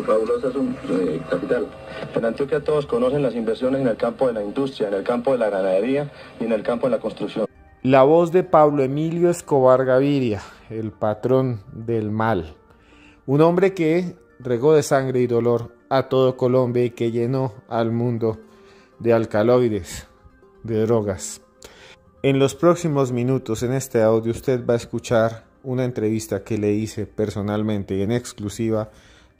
fabulosa su capital. En Antioquia todos conocen las inversiones en el campo de la industria, en el campo de la ganadería y en el campo de la construcción. La voz de Pablo Emilio Escobar Gaviria, el patrón del mal. Un hombre que regó de sangre y dolor a todo Colombia y que llenó al mundo de alcaloides, de drogas. En los próximos minutos en este audio usted va a escuchar una entrevista que le hice personalmente y en exclusiva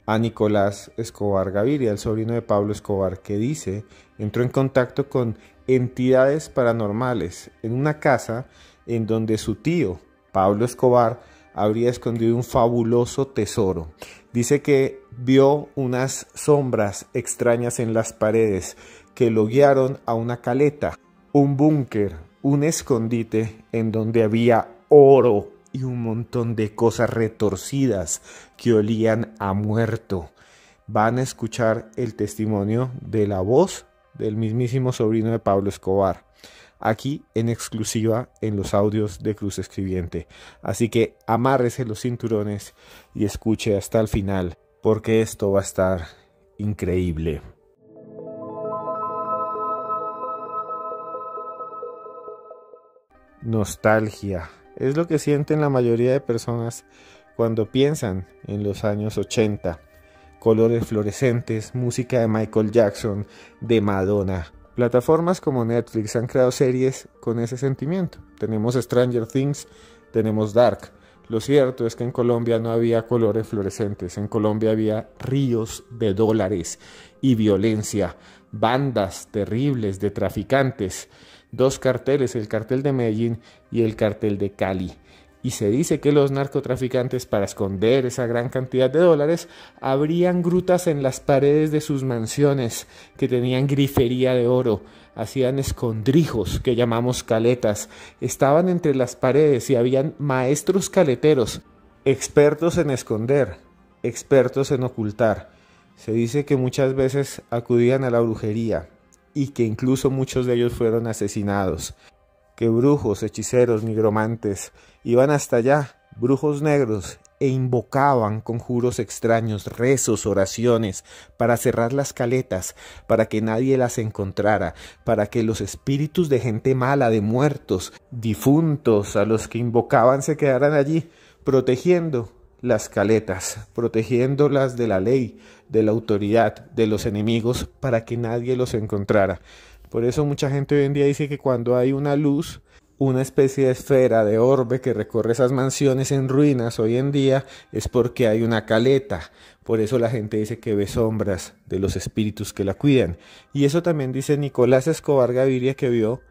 a Nicolás Escobar Gaviria, el sobrino de Pablo Escobar, que dice entró en contacto con entidades paranormales en una casa en donde su tío, Pablo Escobar, habría escondido un fabuloso tesoro. Dice que vio unas sombras extrañas en las paredes que lo guiaron a una caleta, un búnker, un escondite en donde había oro y un montón de cosas retorcidas que olían a muerto. Van a escuchar el testimonio de la voz del mismísimo sobrino de Pablo Escobar, aquí en exclusiva en los audios de Cruz Escribiente. Así que amárrese los cinturones y escuche hasta el final, porque esto va a estar increíble. Nostalgia es lo que sienten la mayoría de personas cuando piensan en los años 80. Colores fluorescentes, música de Michael Jackson, de Madonna. Plataformas como Netflix han creado series con ese sentimiento. Tenemos Stranger Things, tenemos Dark. Lo cierto es que en Colombia no había colores fluorescentes. En Colombia había ríos de dólares y violencia, bandas terribles de traficantes, dos carteles, el cartel de Medellín y el cartel de Cali. Y se dice que los narcotraficantes, para esconder esa gran cantidad de dólares, abrían grutas en las paredes de sus mansiones que tenían grifería de oro, hacían escondrijos que llamamos caletas, estaban entre las paredes y habían maestros caleteros, expertos en esconder, expertos en ocultar. Se dice que muchas veces acudían a la brujería y que incluso muchos de ellos fueron asesinados. Que brujos, hechiceros, nigromantes iban hasta allá, brujos negros, e invocaban conjuros extraños, rezos, oraciones, para cerrar las caletas, para que nadie las encontrara, para que los espíritus de gente mala, de muertos, difuntos, a los que invocaban se quedaran allí, protegiendo las caletas, protegiéndolas de la ley, de la autoridad, de los enemigos, para que nadie los encontrara. Por eso mucha gente hoy en día dice que cuando hay una luz, una especie de esfera, de orbe que recorre esas mansiones en ruinas hoy en día, es porque hay una caleta. Por eso la gente dice que ve sombras de los espíritus que la cuidan. Y eso también dice Nicolás Escobar Gaviria, que vio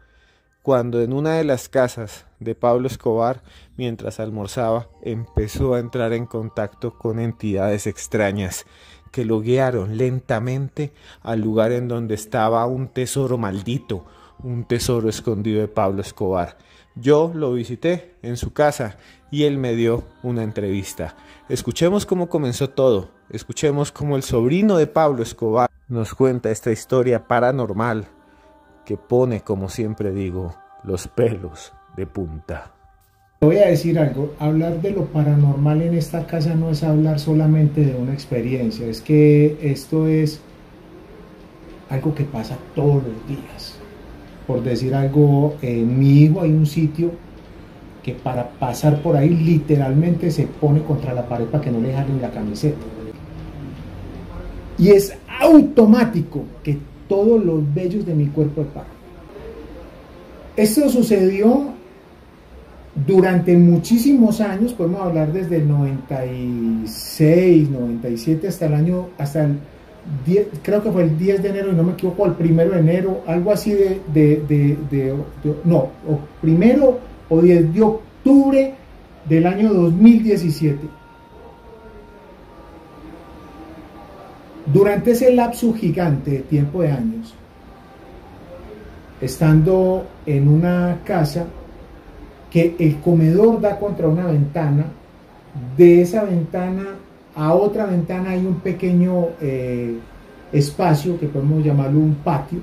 cuando en una de las casas de Pablo Escobar, mientras almorzaba, empezó a entrar en contacto con entidades extrañas que lo guiaron lentamente al lugar en donde estaba un tesoro maldito, un tesoro escondido de Pablo Escobar. Yo lo visité en su casa y él me dio una entrevista. Escuchemos cómo comenzó todo, escuchemos cómo el sobrino de Pablo Escobar nos cuenta esta historia paranormal que pone, como siempre digo, los pelos de punta. Voy a decir algo, hablar de lo paranormal en esta casa no es hablar solamente de una experiencia, es que esto es algo que pasa todos los días. Por decir algo, en mi hijo hay un sitio que para pasar por ahí literalmente se pone contra la pared para que no le jalen la camiseta. Y es automático que todos los vellos de mi cuerpo se paran. Esto sucedió durante muchísimos años, podemos hablar desde el 96, 97 hasta el año, hasta el 10, creo que fue el 10 de enero, y no me equivoco, el 1 de enero, algo así primero o 10 de octubre del año 2017. Durante ese lapso gigante de tiempo de años, estando en una casa que el comedor da contra una ventana, de esa ventana a otra ventana hay un pequeño espacio que podemos llamarlo un patio,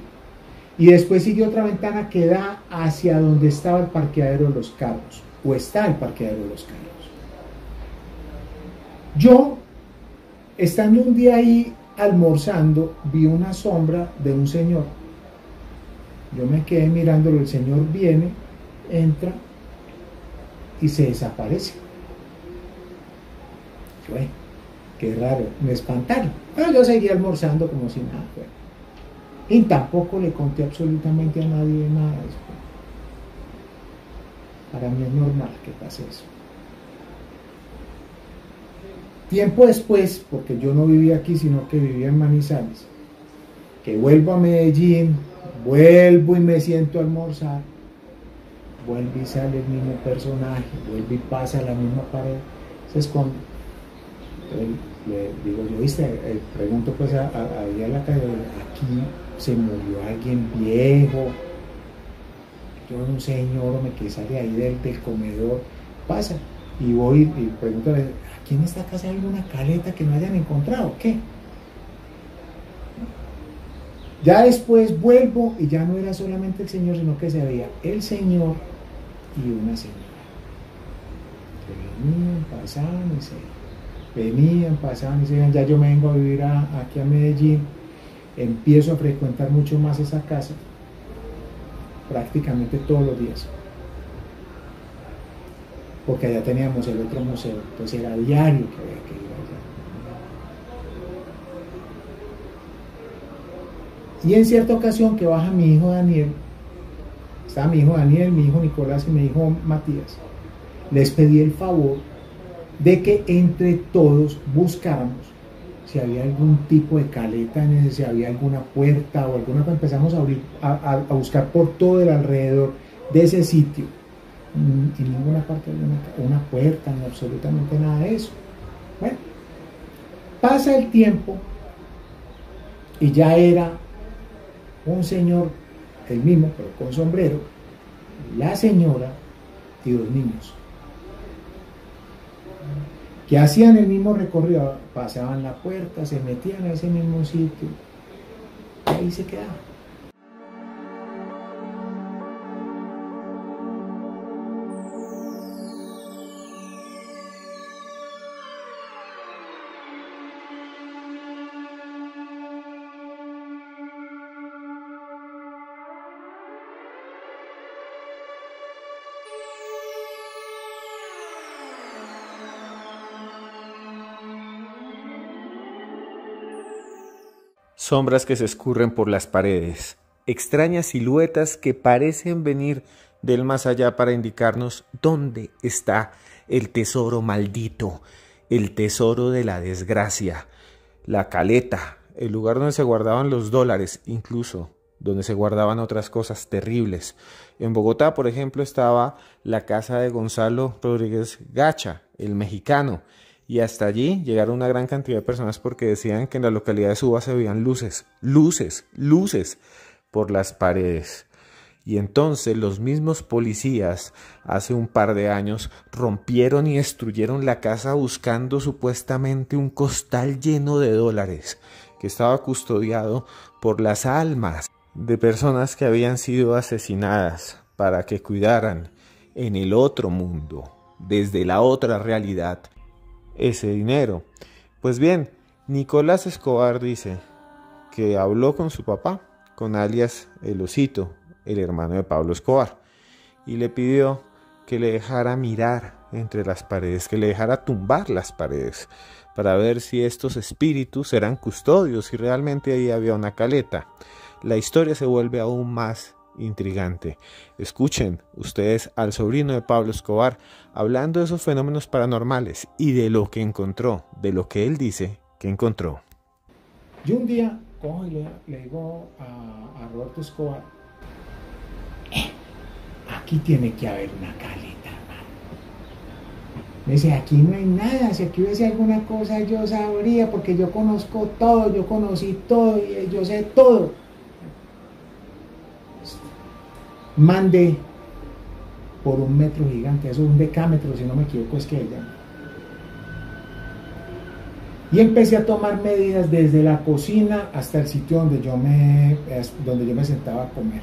y después sigue otra ventana que da hacia donde estaba el parqueadero de los carros, o está el parqueadero de los carros. Yo Estando un día ahí almorzando, vi una sombra de un señor. Yo me quedé mirándolo, el señor viene, entra y se desaparece. Yo, qué raro, me espantaron. Pero yo seguí almorzando como si nada fuera. Y tampoco le conté absolutamente a nadie nada después. Para mí es normal que pase eso. Tiempo después, porque yo no vivía aquí, sino que vivía en Manizales, que vuelvo a Medellín, vuelvo y me siento a almorzar, vuelve y sale el mismo personaje, vuelve y pasa la misma pared, se esconde. Entonces le digo yo, ¿viste? Pregunto pues ahí a la calle, aquí se murió alguien viejo, yo un señor que sale ahí del comedor, pasa, y voy y pregunto, ¿aquí en esta casa hay una caleta que no hayan encontrado? ¿O qué? Ya después vuelvo y ya no era solamente el señor, sino que se veía el señor y una señora. Que venían, pasaban y se venían, pasaban y se iban. Ya yo me vengo a vivir aquí a Medellín, empiezo a frecuentar mucho más esa casa, prácticamente todos los días. Porque allá teníamos el otro museo, entonces era diario que había que ir allá. Y en cierta ocasión que baja mi hijo Daniel, estaba mi hijo Daniel, mi hijo Nicolás y mi hijo Matías, les pedí el favor de que entre todos buscáramos si había algún tipo de caleta, si había alguna puerta o alguna cosa. Empezamos a buscar por todo el alrededor de ese sitio. En ninguna parte había una puerta ni absolutamente nada de eso. Bueno, pasa el tiempo y ya era un señor, el mismo pero con sombrero, la señora y dos niños que hacían el mismo recorrido, pasaban la puerta, se metían a ese mismo sitio y ahí se quedaban. Sombras que se escurren por las paredes, extrañas siluetas que parecen venir del más allá para indicarnos dónde está el tesoro maldito, el tesoro de la desgracia, la caleta, el lugar donde se guardaban los dólares, incluso donde se guardaban otras cosas terribles. En Bogotá, por ejemplo, estaba la casa de Gonzalo Rodríguez Gacha, el mexicano, y hasta allí llegaron una gran cantidad de personas porque decían que en la localidad de Suba se veían luces por las paredes. Y entonces los mismos policías hace un par de años rompieron y destruyeron la casa buscando supuestamente un costal lleno de dólares que estaba custodiado por las almas de personas que habían sido asesinadas para que cuidaran en el otro mundo, desde la otra realidad, ese dinero. Pues bien, Nicolás Escobar dice que habló con su papá, con alias El Osito, el hermano de Pablo Escobar, y le pidió que le dejara mirar entre las paredes, que le dejara tumbar las paredes, para ver si estos espíritus eran custodios, si realmente ahí había una caleta. La historia se vuelve aún más intrigante. Escuchen ustedes al sobrino de Pablo Escobar hablando de esos fenómenos paranormales y de lo que encontró, de lo que él dice que encontró. Yo un día cojo y le digo a Roberto Escobar, aquí tiene que haber una caleta, hermano. Me dice, aquí no hay nada, si aquí hubiese alguna cosa yo sabría, porque yo conozco todo, yo conocí todo y yo sé todo. Mandé por 1 metro gigante, eso es un decámetro, si no me equivoco es que ella. Y empecé a tomar medidas desde la cocina hasta el sitio donde yo me sentaba a comer.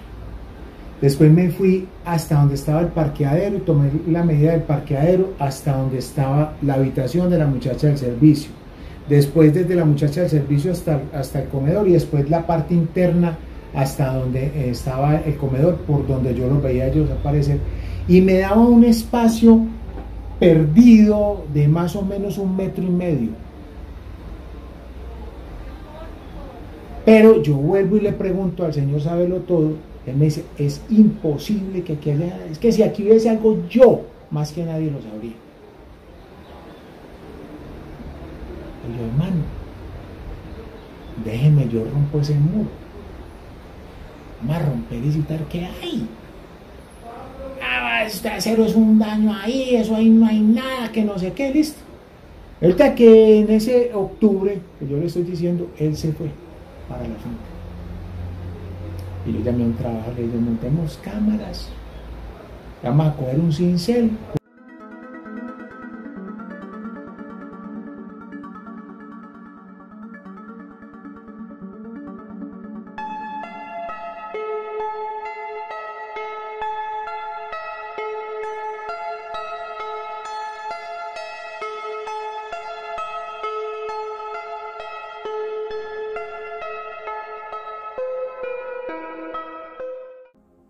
Después me fui hasta donde estaba el parqueadero y tomé la medida del parqueadero hasta donde estaba la habitación de la muchacha del servicio. después desde la muchacha del servicio hasta el comedor, y después la parte interna hasta donde estaba el comedor, por donde yo los veía ellos aparecer, y me daba un espacio perdido de más o menos 1,5 metros. Pero yo vuelvo y le pregunto al señor Sabelo Todo, él me dice, es imposible que aquí haya, es que si aquí hubiese algo, yo más que nadie lo sabría. Y yo, hermano, déjeme, yo rompo ese muro, vamos a romper y citar qué hay. Este acero es un daño ahí, eso ahí no hay nada, que no sé qué, listo. Ahorita que en ese octubre, que yo le estoy diciendo, él se fue para la finca. Y yo llamé a un trabajador, le dije, montemos cámaras, vamos a coger un cincel.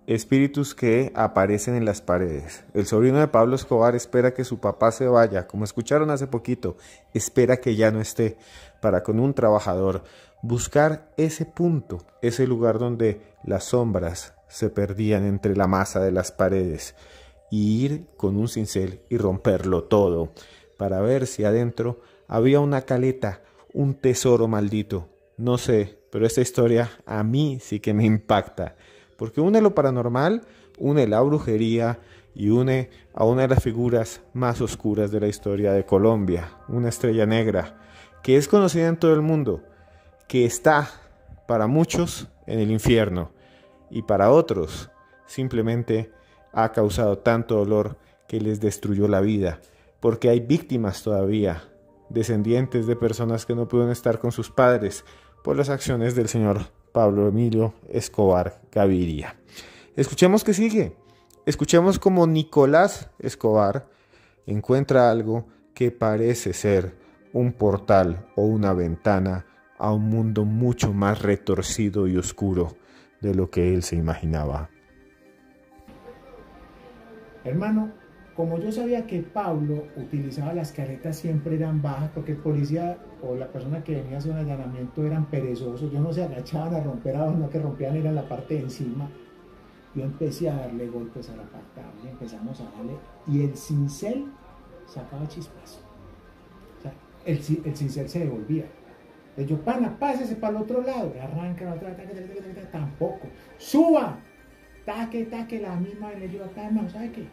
Espíritus que aparecen en las paredes. El sobrino de Pablo Escobar espera que su papá se vaya, como escucharon hace poquito, espera que ya no esté, para con un trabajador buscar ese punto, ese lugar donde las sombras se perdían entre la masa de las paredes, y ir con un cincel y romperlo todo, para ver si adentro había una caleta, un tesoro maldito. No sé, pero esta historia a mí sí que me impacta. Porque une lo paranormal, une la brujería y une a una de las figuras más oscuras de la historia de Colombia, una estrella negra, que es conocida en todo el mundo, que está para muchos en el infierno y para otros simplemente ha causado tanto dolor que les destruyó la vida, porque hay víctimas todavía, descendientes de personas que no pudieron estar con sus padres por las acciones del señor Pablo Emilio Escobar Gaviria. Escuchemos qué sigue. Escuchemos cómo Nicolás Escobar encuentra algo que parece ser un portal o una ventana a un mundo mucho más retorcido y oscuro de lo que él se imaginaba. Hermano, como yo sabía que Pablo utilizaba las caretas siempre eran bajas, porque el policía o la persona que venía a hacer un allanamiento eran perezosos, yo no se agachaban a romper abajo, no, que rompían era la parte de encima. Yo empecé a darle golpes a la pantalla, empezamos a darle, y el cincel sacaba chispas. O sea, el cincel se devolvía. Entonces yo, pana, pásese para el otro lado, y arranca la otra, tampoco. Suba, taque, la misma, y le digo acá, hermano, ¿sabe qué?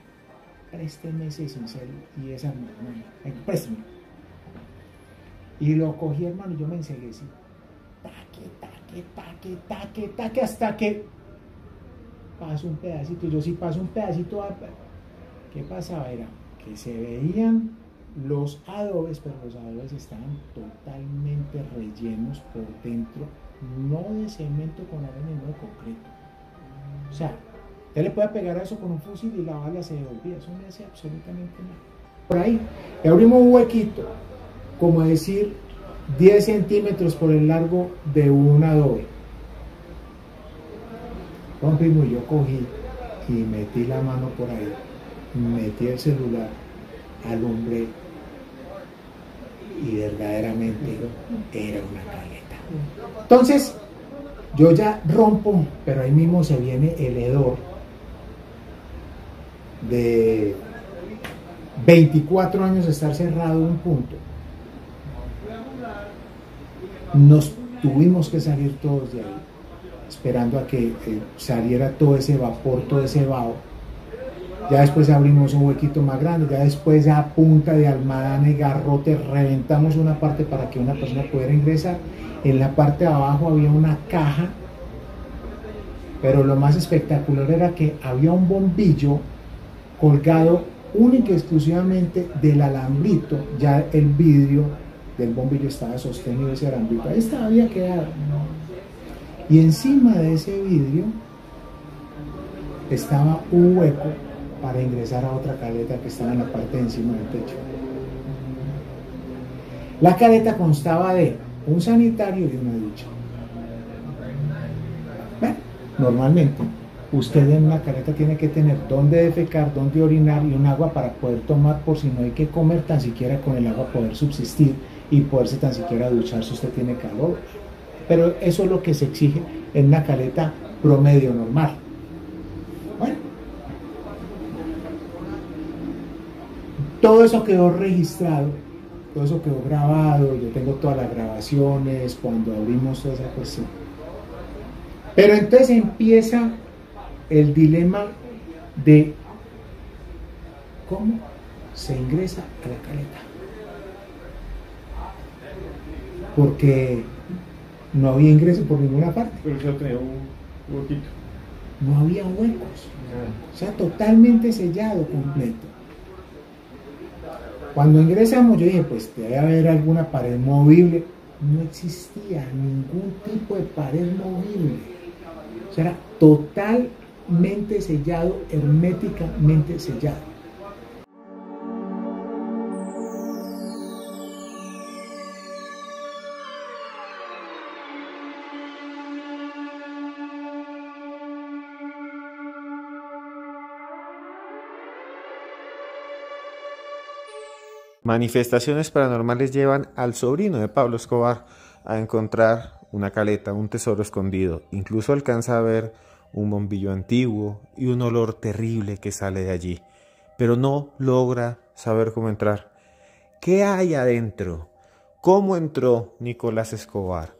Présteme ese cincel y esa hermano, présteme. Y lo cogí, hermano, y yo me enceguecí. Taque, hasta que paso un pedacito. Yo sí paso un pedacito. ¿Qué pasaba? Era que se veían los adobes, pero los adobes estaban totalmente rellenos por dentro, no de cemento con arena, no de concreto. O sea, usted le puede pegar a eso con un fusil y la bala se devolvía, eso no hace absolutamente nada. Por ahí le abrimos un huequito, como decir 10 centímetros por el largo de un adobe. Rompimos, yo cogí y metí la mano por ahí, metí el celular, alumbré, y verdaderamente era una caleta. Entonces yo ya rompo, pero ahí mismo se viene el hedor de 24 años de estar cerrado en un punto. Nos tuvimos que salir todos de ahí, esperando a que saliera todo ese vapor, todo ese vaho. Ya después abrimos un huequito más grande, ya después a punta de almadana y garrote reventamos una parte para que una persona pudiera ingresar. En la parte de abajo había una caja, pero lo más espectacular era que había un bombillo colgado única y exclusivamente del alambrito. Ya el vidrio del bombillo estaba sostenido, ese alambrito ahí estaba, había quedado, y encima de ese vidrio estaba un hueco para ingresar a otra caleta que estaba en la parte de encima del techo. La caleta constaba de un sanitario y una ducha. Bueno, normalmente usted en una caleta tiene que tener dónde defecar, dónde orinar y un agua para poder tomar, por si no hay que comer, tan siquiera con el agua poder subsistir y poderse tan siquiera duchar si usted tiene calor. Pero eso es lo que se exige en una caleta promedio normal. Bueno, todo eso quedó registrado, todo eso quedó grabado, yo tengo todas las grabaciones cuando abrimos toda esa cuestión. Pero entonces empieza el dilema de cómo se ingresa a la caleta. Porque no había ingreso por ninguna parte. Pero solo tenía un huequito. No había huecos. O sea, totalmente sellado completo. Cuando ingresamos yo dije, pues debe haber alguna pared movible. No existía ningún tipo de pared movible. O sea, era totalmente sellado, herméticamente sellado. Manifestaciones paranormales llevan al sobrino de Pablo Escobar a encontrar una caleta, un tesoro escondido. Incluso alcanza a ver un bombillo antiguo y un olor terrible que sale de allí, pero no logra saber cómo entrar. ¿Qué hay adentro? ¿Cómo entró Nicolás Escobar?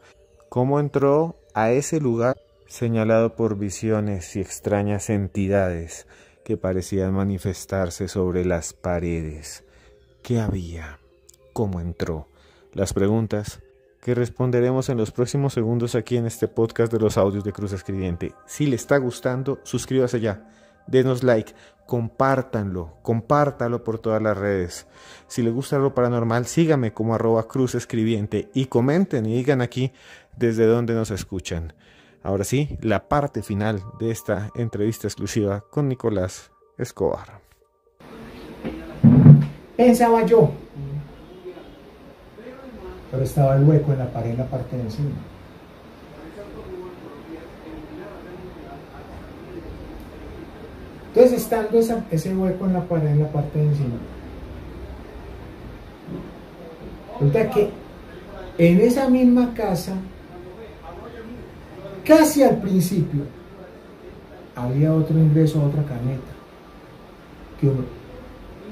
¿Cómo entró a ese lugar señalado por visiones y extrañas entidades que parecían manifestarse sobre las paredes? ¿Qué había? ¿Cómo entró? Las preguntas que responderemos en los próximos segundos aquí en este podcast de los audios de Cruz Escribiente. Si le está gustando, suscríbase ya, denos like, compártanlo por todas las redes. Si le gusta lo paranormal, sígame como @Cruz Escribiente y comenten y digan aquí desde dónde nos escuchan. Ahora sí, la parte final de esta entrevista exclusiva con Nicolás Escobar. Pensaba yo, pero estaba el hueco en la pared en la parte de encima. Entonces, estando ese hueco en la pared en la parte de encima, resulta que en esa misma casa, casi al principio, había otro ingreso a otra camioneta, que uno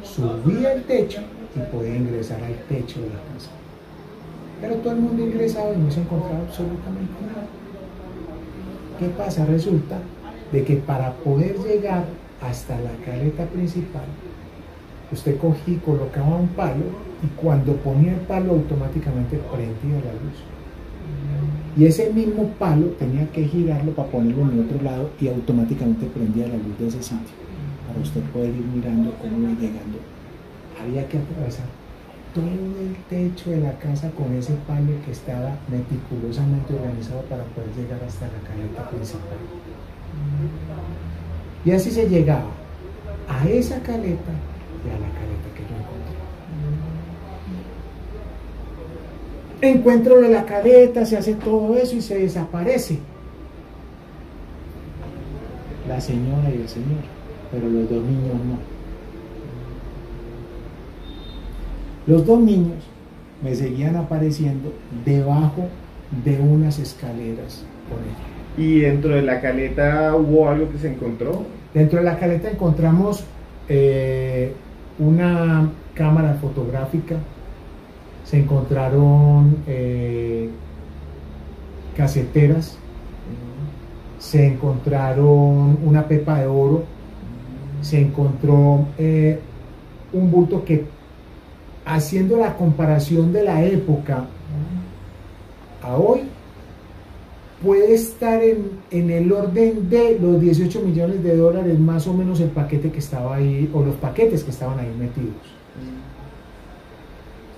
subía el techo y podía ingresar al techo de la casa. Pero todo el mundo ingresaba y no se encontraba absolutamente nada. ¿Qué pasa? Resulta de que para poder llegar hasta la caleta principal, usted cogía y colocaba un palo y cuando ponía el palo automáticamente prendía la luz. Y ese mismo palo tenía que girarlo para ponerlo en el otro lado y automáticamente prendía la luz de ese sitio. Para usted poder ir mirando cómo iba llegando. Había que atravesar todo el techo de la casa con ese palo que estaba meticulosamente organizado para poder llegar hasta la caleta principal. Y así se llegaba a esa caleta y a la caleta que yo encontré. Encuentro de la caleta, se hace todo eso y se desaparece la señora y el señor, pero los dos niños no. Los dos niños me seguían apareciendo debajo de unas escaleras por ella. ¿Y dentro de la caleta hubo algo que se encontró? Dentro de la caleta encontramos una cámara fotográfica, se encontraron caseteras, se encontraron una pepa de oro, se encontró un bulto que, haciendo la comparación de la época a hoy, puede estar en el orden de los 18 millones de dólares, más o menos el paquete que estaba ahí, o los paquetes que estaban ahí metidos.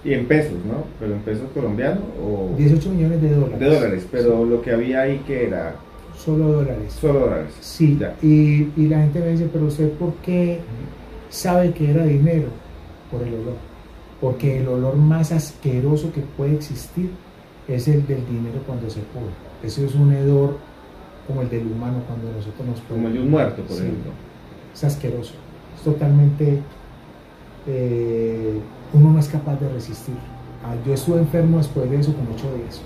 Y en pesos, ¿no? ¿Pero en pesos colombianos o...? 18 millones de dólares. De dólares, pero sí. Lo que había ahí, ¿qué era? Solo dólares. Solo dólares. Sí, y la gente me dice, pero usted ¿por qué sabe que era dinero? Por el olor. porque el olor más asqueroso que puede existir es el del dinero cuando se pudre. Eso es un hedor como el del humano cuando nosotros nos Como el de un muerto, por ejemplo. Es asqueroso, es totalmente, uno no es capaz de resistir. Yo estuve enfermo después de eso como 8 días.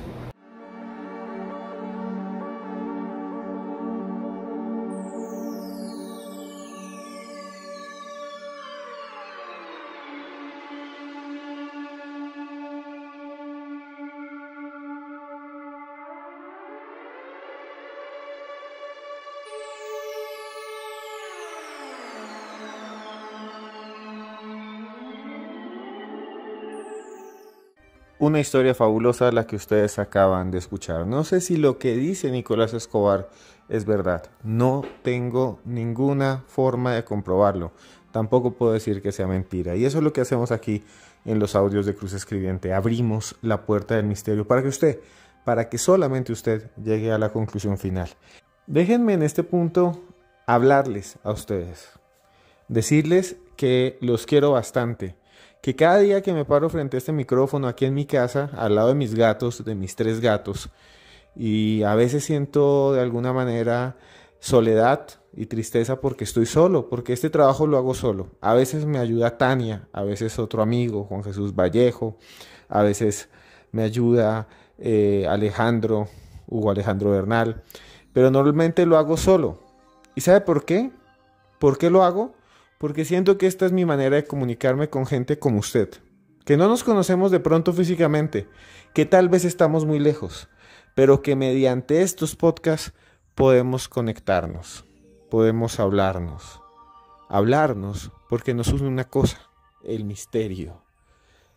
Una historia fabulosa la que ustedes acaban de escuchar. No sé si lo que dice Nicolás Escobar es verdad. No tengo ninguna forma de comprobarlo. Tampoco puedo decir que sea mentira. Y eso es lo que hacemos aquí en los audios de Cruz Escribiente. Abrimos la puerta del misterio para que solamente usted llegue a la conclusión final. Déjenme en este punto hablarles a ustedes. Decirles que los quiero bastante. Que cada día que me paro frente a este micrófono aquí en mi casa, al lado de mis gatos, de mis 3 gatos, y a veces siento de alguna manera soledad y tristeza porque estoy solo, porque este trabajo lo hago solo. A veces me ayuda Tania, a veces otro amigo, Juan Jesús Vallejo, a veces me ayuda Hugo Alejandro Bernal, pero normalmente lo hago solo. ¿Y sabe por qué? ¿Por qué lo hago? Porque siento que esta es mi manera de comunicarme con gente como usted, que no nos conocemos de pronto físicamente, que tal vez estamos muy lejos, pero que mediante estos podcasts podemos conectarnos, podemos hablarnos porque nos une una cosa, el misterio,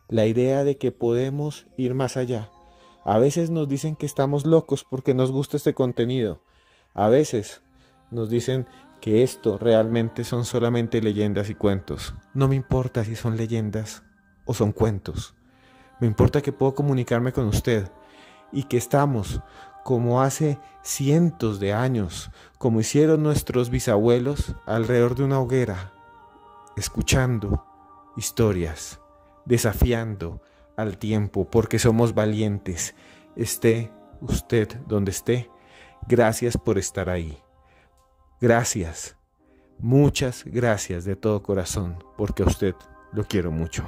la idea de que podemos ir más allá. A veces nos dicen que estamos locos porque nos gusta este contenido, a veces nos dicen que esto realmente son solamente leyendas y cuentos. No me importa si son leyendas o son cuentos. Me importa que puedo comunicarme con usted y que estamos como hace cientos de años, como hicieron nuestros bisabuelos, alrededor de una hoguera, escuchando historias, desafiando al tiempo, porque somos valientes. Esté usted donde esté, gracias por estar ahí. Gracias, muchas gracias de todo corazón, porque a usted lo quiero mucho.